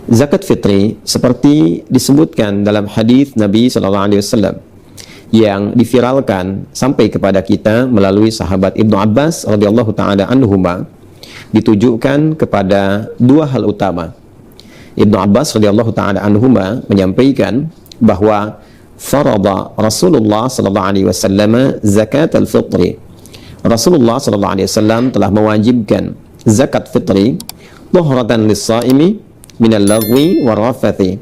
Zakat fitri seperti disebutkan dalam hadis Nabi SAW yang diviralkan sampai kepada kita melalui sahabat Ibnu Abbas radhiyallahu taala anhuma, ditujukan kepada dua hal utama. Ibnu Abbas radhiyallahu taala anhuma menyampaikan bahwa farada Rasulullah sallallahu alaihi wasallam zakat al-fitri. Rasulullah sallallahu alaihi wasallam telah mewajibkan zakat fitri tuhratan lis-shaimi minal lagwi warafathi,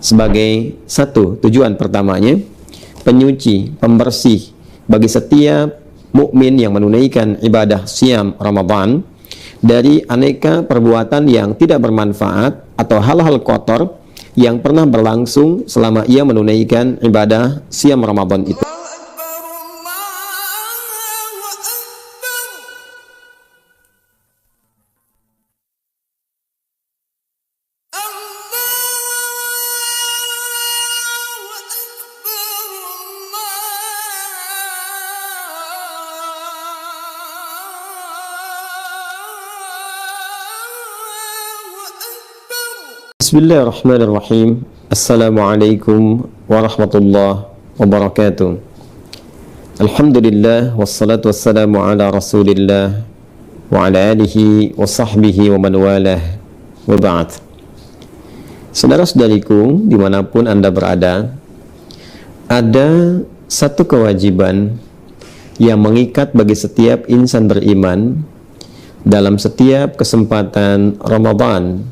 sebagai satu tujuan pertamanya, penyuci, pembersih bagi setiap mukmin yang menunaikan ibadah siam Ramadan dari aneka perbuatan yang tidak bermanfaat atau hal-hal kotor yang pernah berlangsung selama ia menunaikan ibadah siam Ramadan itu. Bismillahirrahmanirrahim. Assalamualaikum warahmatullahi wabarakatuh. Alhamdulillah wassalatu wassalamu ala rasulillah wa ala alihi wa sahbihi wa man walah, wa ba'd. Saudara-saudariku dimanapun Anda berada, ada satu kewajiban yang mengikat bagi setiap insan beriman dalam setiap kesempatan Ramadan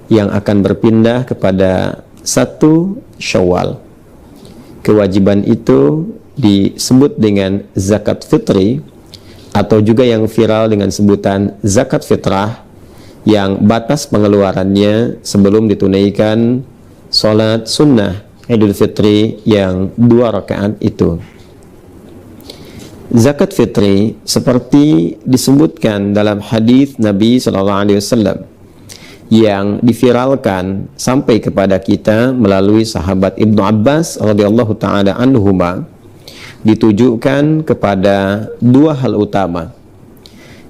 yang akan berpindah kepada 1 Syawal. Kewajiban itu disebut dengan zakat fitri, atau juga yang viral dengan sebutan zakat fitrah, yang batas pengeluarannya sebelum ditunaikan sholat sunnah Idul Fitri yang 2 rakaat itu. Zakat fitri seperti disebutkan dalam hadis Nabi SAW yang diviralkan sampai kepada kita melalui sahabat Ibnu Abbas radhiyallahu taala anhuma, ditujukan kepada dua hal utama.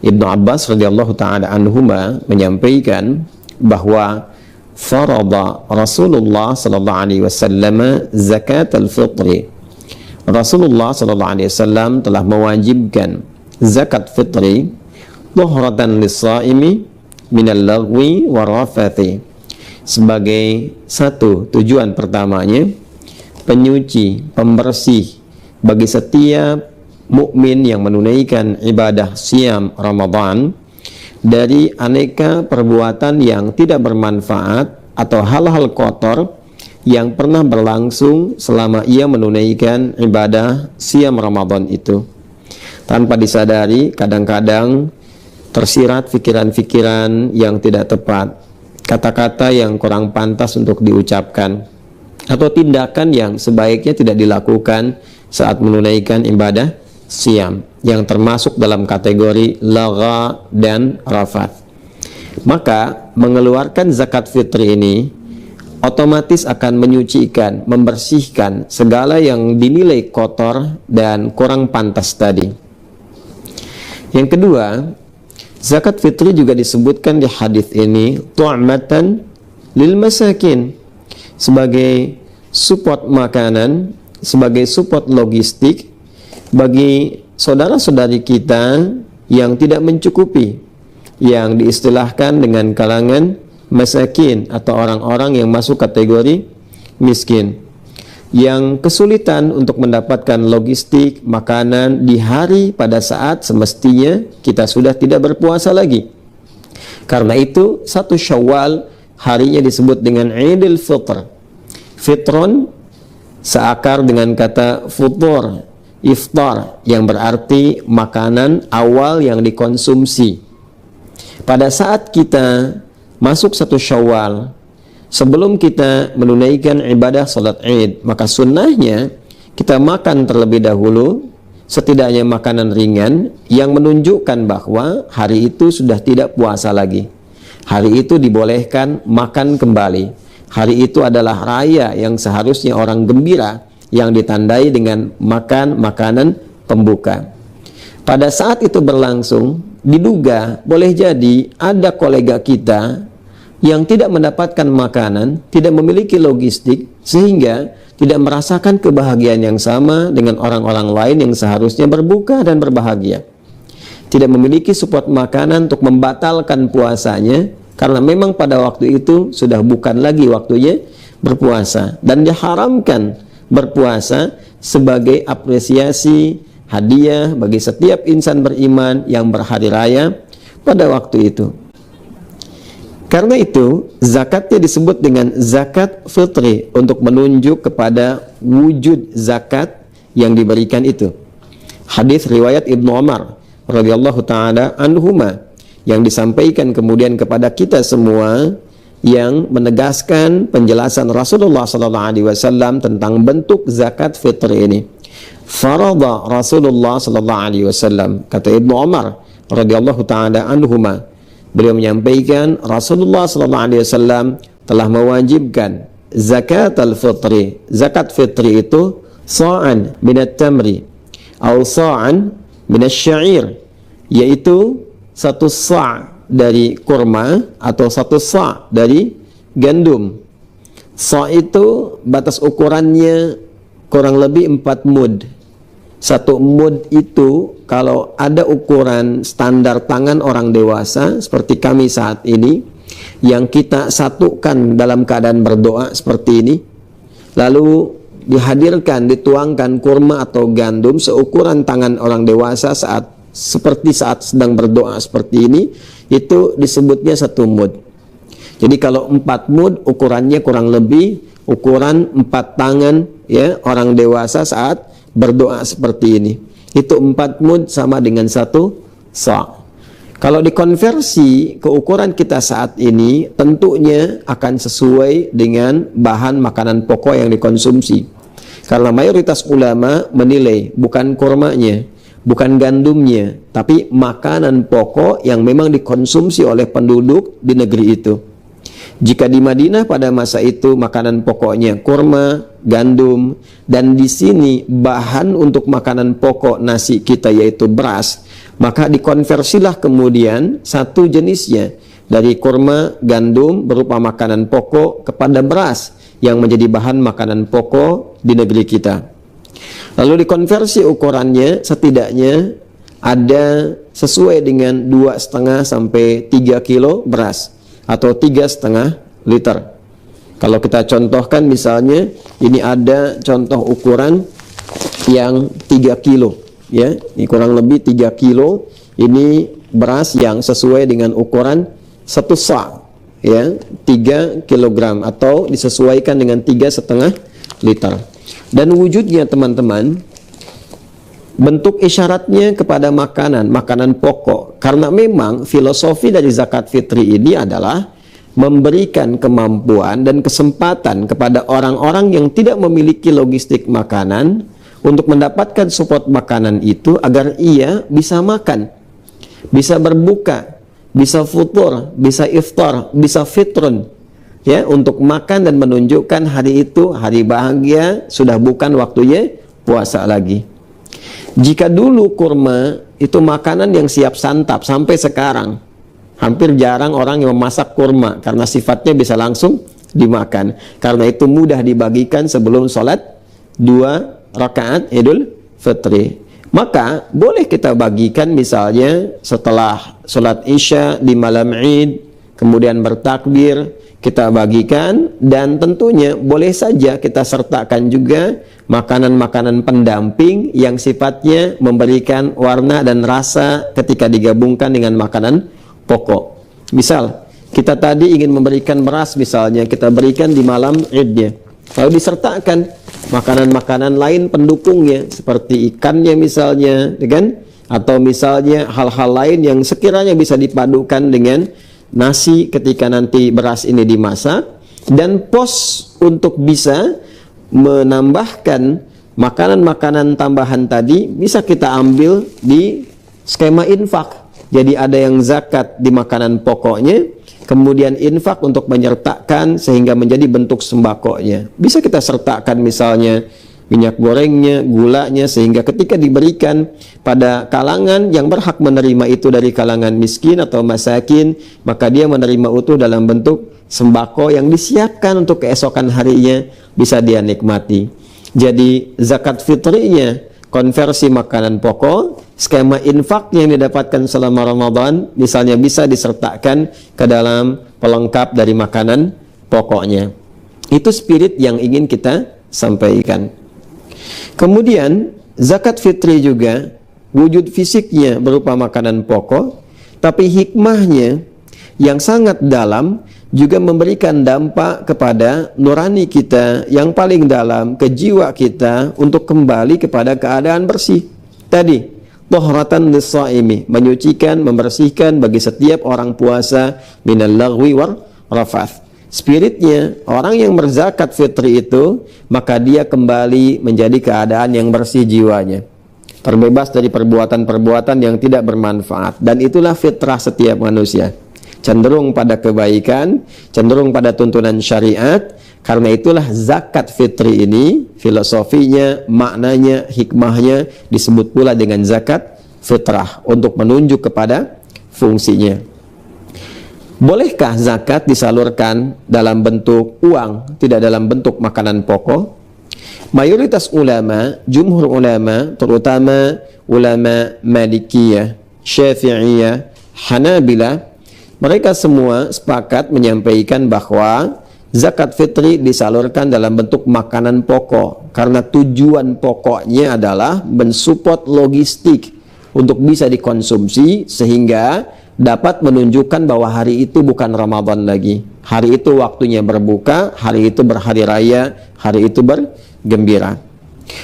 Ibnu Abbas radhiyallahu taala anhuma menyampaikan bahwa farada Rasulullah sallallahu alaihi wasallam zakat al-fitri. Rasulullah sallallahu alaihi wasallam telah mewajibkan zakat fitri tuhratan lis-shaimi minal lagwi warafathi, sebagai satu tujuan pertamanya, penyuci, pembersih bagi setiap mukmin yang menunaikan ibadah siam Ramadan dari aneka perbuatan yang tidak bermanfaat atau hal-hal kotor yang pernah berlangsung selama ia menunaikan ibadah siam Ramadan itu. Tanpa disadari, kadang-kadang tersirat pikiran-pikiran yang tidak tepat, kata-kata yang kurang pantas untuk diucapkan, atau tindakan yang sebaiknya tidak dilakukan saat menunaikan ibadah siam, yang termasuk dalam kategori lagha dan rafat. Maka mengeluarkan zakat fitri ini otomatis akan menyucikan, membersihkan segala yang dinilai kotor dan kurang pantas tadi. Yang kedua, zakat fitri juga disebutkan di hadis ini tu'matan lil masakin, sebagai support makanan, sebagai support logistik bagi saudara-saudari kita yang tidak mencukupi, yang diistilahkan dengan kalangan masakin atau orang-orang yang masuk kategori miskin, yang kesulitan untuk mendapatkan logistik makanan di hari pada saat semestinya kita sudah tidak berpuasa lagi. Karena itu 1 Syawal harinya disebut dengan Idul Fitr. Fitron seakar dengan kata futur, iftar, yang berarti makanan awal yang dikonsumsi. Pada saat kita masuk 1 Syawal, sebelum kita menunaikan ibadah salat Id, maka sunnahnya kita makan terlebih dahulu, setidaknya makanan ringan yang menunjukkan bahwa hari itu sudah tidak puasa lagi. Hari itu dibolehkan makan kembali. Hari itu adalah raya yang seharusnya orang gembira, yang ditandai dengan makan makanan pembuka. Pada saat itu berlangsung, diduga boleh jadi ada kolega kita yang tidak mendapatkan makanan, tidak memiliki logistik, sehingga tidak merasakan kebahagiaan yang sama dengan orang-orang lain yang seharusnya berbuka dan berbahagia. Tidak memiliki support makanan untuk membatalkan puasanya, karena memang pada waktu itu sudah bukan lagi waktunya berpuasa, dan diharamkan berpuasa sebagai apresiasi hadiah bagi setiap insan beriman yang berhari raya pada waktu itu. Karena itu, zakatnya disebut dengan zakat fitri untuk menunjuk kepada wujud zakat yang diberikan itu. Hadis riwayat Ibnu Umar radhiyallahu taala anhuma yang disampaikan kemudian kepada kita semua, yang menegaskan penjelasan Rasulullah sallallahu alaihi wasallam tentang bentuk zakat fitri ini. Farada Rasulullah sallallahu alaihi wasallam, kata Ibnu Umar radhiyallahu taala anhuma, beliau menyampaikan Rasulullah sallallahu alaihi wasallam telah mewajibkan zakat al-fitri. Zakat fitri itu sa'an minat tamri atau sa'an minasy syair, yaitu satu sa' dari kurma atau satu sa' dari gandum. Sa' itu batas ukurannya kurang lebih 4 mud. Satu mud itu kalau ada ukuran standar tangan orang dewasa seperti kami saat ini, yang kita satukan dalam keadaan berdoa seperti ini, lalu dihadirkan, dituangkan kurma atau gandum seukuran tangan orang dewasa seperti saat sedang berdoa seperti ini, itu disebutnya 1 mud. Jadi kalau 4 mud ukurannya kurang lebih ukuran 4 tangan ya orang dewasa saat berdoa seperti ini. Itu 4 mud sama dengan 1 sa'. Kalau dikonversi ke ukuran kita saat ini, tentunya akan sesuai dengan bahan makanan pokok yang dikonsumsi. Karena mayoritas ulama menilai bukan kurmanya, bukan gandumnya, tapi makanan pokok yang memang dikonsumsi oleh penduduk di negeri itu. Jika di Madinah pada masa itu makanan pokoknya kurma, gandum, dan di sini bahan untuk makanan pokok nasi kita yaitu beras, maka dikonversilah kemudian satu jenisnya dari kurma, gandum berupa makanan pokok kepada beras yang menjadi bahan makanan pokok di negeri kita. Lalu dikonversi ukurannya setidaknya ada sesuai dengan 2,5 sampai 3 kilo beras atau 3,5 liter. Kalau kita contohkan misalnya ini ada contoh ukuran yang 3 kilo ya, ini kurang lebih 3 kilo ini beras yang sesuai dengan ukuran 1 sa' ya, 3 kilogram atau disesuaikan dengan 3,5 liter. Dan wujudnya teman-teman, bentuk isyaratnya kepada makanan pokok, karena memang filosofi dari zakat fitri ini adalah memberikan kemampuan dan kesempatan kepada orang-orang yang tidak memiliki logistik makanan untuk mendapatkan support makanan itu agar ia bisa makan, bisa berbuka, bisa futur, bisa iftar, bisa fitrun ya, untuk makan dan menunjukkan hari itu hari bahagia, sudah bukan waktunya puasa lagi. Jika dulu kurma itu makanan yang siap santap, sampai sekarang hampir jarang orang yang memasak kurma karena sifatnya bisa langsung dimakan. Karena itu mudah dibagikan sebelum sholat 2 rakaat Idul Fitri. Maka boleh kita bagikan misalnya setelah sholat Isya di malam Id, kemudian bertakbir, kita bagikan, dan tentunya boleh saja kita sertakan juga makanan-makanan pendamping yang sifatnya memberikan warna dan rasa ketika digabungkan dengan makanan pokok. Misal kita tadi ingin memberikan beras misalnya, kita berikan di malam Idnya, lalu disertakan makanan-makanan lain pendukungnya seperti ikannya misalnya, kan? Atau misalnya hal-hal lain yang sekiranya bisa dipadukan dengan nasi ketika nanti beras ini dimasak, dan pos untuk bisa menambahkan makanan-makanan tambahan tadi bisa kita ambil di skema infak. Jadi ada yang zakat di makanan pokoknya, kemudian infak untuk menyertakan sehingga menjadi bentuk sembakonya. Bisa kita sertakan misalnya minyak gorengnya, gulanya, sehingga ketika diberikan pada kalangan yang berhak menerima itu dari kalangan miskin atau masakin, maka dia menerima utuh dalam bentuk sembako yang disiapkan untuk keesokan harinya bisa dia nikmati. Jadi zakat fitrinya konversi makanan pokok, skema infak yang didapatkan selama Ramadan misalnya bisa disertakan ke dalam pelengkap dari makanan pokoknya. Itu spirit yang ingin kita sampaikan. Kemudian zakat fitri juga wujud fisiknya berupa makanan pokok, tapi hikmahnya yang sangat dalam juga memberikan dampak kepada nurani kita yang paling dalam, ke jiwa kita untuk kembali kepada keadaan bersih. Tadi tahratan lis-shaimi, menyucikan, membersihkan bagi setiap orang puasa minal lagwi war rafath. Spiritnya orang yang berzakat fitri itu, maka dia kembali menjadi keadaan yang bersih jiwanya, terbebas dari perbuatan-perbuatan yang tidak bermanfaat. Dan itulah fitrah setiap manusia, cenderung pada kebaikan, cenderung pada tuntunan syariat. Karena itulah zakat fitri ini, filosofinya, maknanya, hikmahnya disebut pula dengan zakat fitrah, untuk menunjuk kepada fungsinya. Bolehkah zakat disalurkan dalam bentuk uang, tidak dalam bentuk makanan pokok? Mayoritas ulama, jumhur ulama, terutama ulama Malikiyah, Syafi'iyah, Hanabilah, mereka semua sepakat menyampaikan bahwa zakat fitri disalurkan dalam bentuk makanan pokok, karena tujuan pokoknya adalah mensupport logistik untuk bisa dikonsumsi, sehingga dapat menunjukkan bahwa hari itu bukan Ramadan lagi. Hari itu waktunya berbuka, hari itu berhari raya, hari itu bergembira.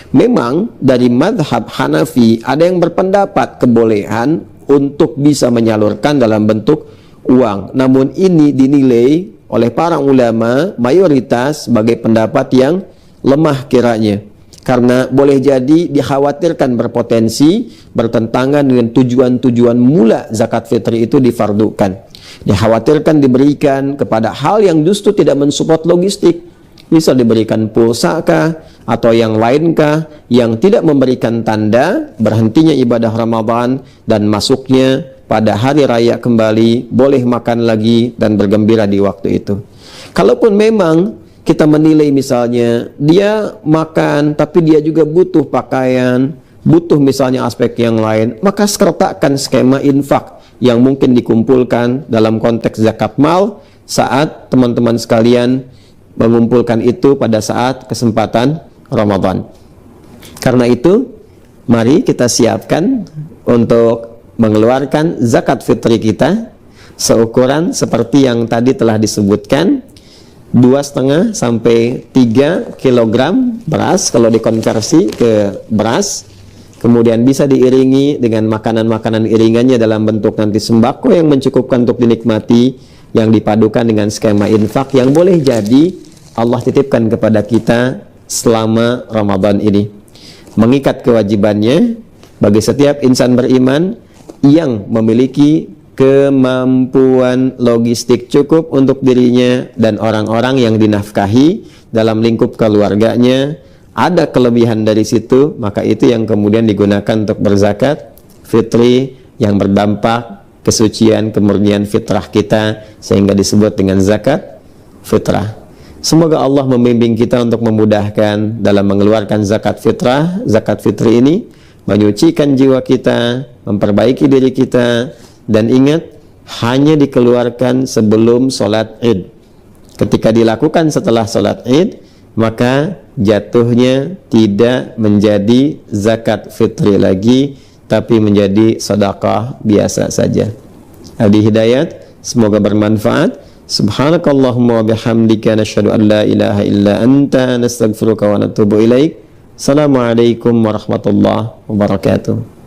Memang dari madhab Hanafi ada yang berpendapat kebolehan untuk bisa menyalurkan dalam bentuk uang. Namun ini dinilai oleh para ulama mayoritas sebagai pendapat yang lemah kiranya, karena boleh jadi dikhawatirkan berpotensi bertentangan dengan tujuan-tujuan mula zakat fitri itu difardukan. Dikhawatirkan diberikan kepada hal yang justru tidak mensupport logistik, misal diberikan pulsa kah atau yang lain kah, yang tidak memberikan tanda berhentinya ibadah Ramadan dan masuknya pada hari raya kembali, boleh makan lagi dan bergembira di waktu itu. Kalaupun memang kita menilai misalnya dia makan tapi dia juga butuh pakaian, butuh misalnya aspek yang lain, maka sertakan skema infak yang mungkin dikumpulkan dalam konteks zakat mal saat teman-teman sekalian mengumpulkan itu pada saat kesempatan Ramadan. Karena itu mari kita siapkan untuk mengeluarkan zakat fitri kita seukuran seperti yang tadi telah disebutkan, 2,5 sampai 3 kilogram beras kalau dikonversi ke beras, kemudian bisa diiringi dengan makanan-makanan iringannya dalam bentuk nanti sembako yang mencukupkan untuk dinikmati, yang dipadukan dengan skema infak yang boleh jadi Allah titipkan kepada kita selama Ramadan ini. Mengikat kewajibannya bagi setiap insan beriman yang memiliki kemampuan logistik cukup untuk dirinya dan orang-orang yang dinafkahi dalam lingkup keluarganya, ada kelebihan dari situ, maka itu yang kemudian digunakan untuk berzakat fitri yang berdampak kesucian, kemurnian fitrah kita, sehingga disebut dengan zakat fitrah. Semoga Allah membimbing kita untuk memudahkan dalam mengeluarkan zakat fitrah, zakat fitri ini, menyucikan jiwa kita, memperbaiki diri kita. Dan ingat, hanya dikeluarkan sebelum sholat id. Ketika dilakukan setelah sholat id, maka jatuhnya tidak menjadi zakat fitri lagi, tapi menjadi sedekah biasa saja. Adi Hidayat, semoga bermanfaat. Subhanakallahumma wa bihamdika nasyhadu an la ilaha illa anta nastaghfiruka wa natubu ilaik. Assalamualaikum warahmatullahi wabarakatuh.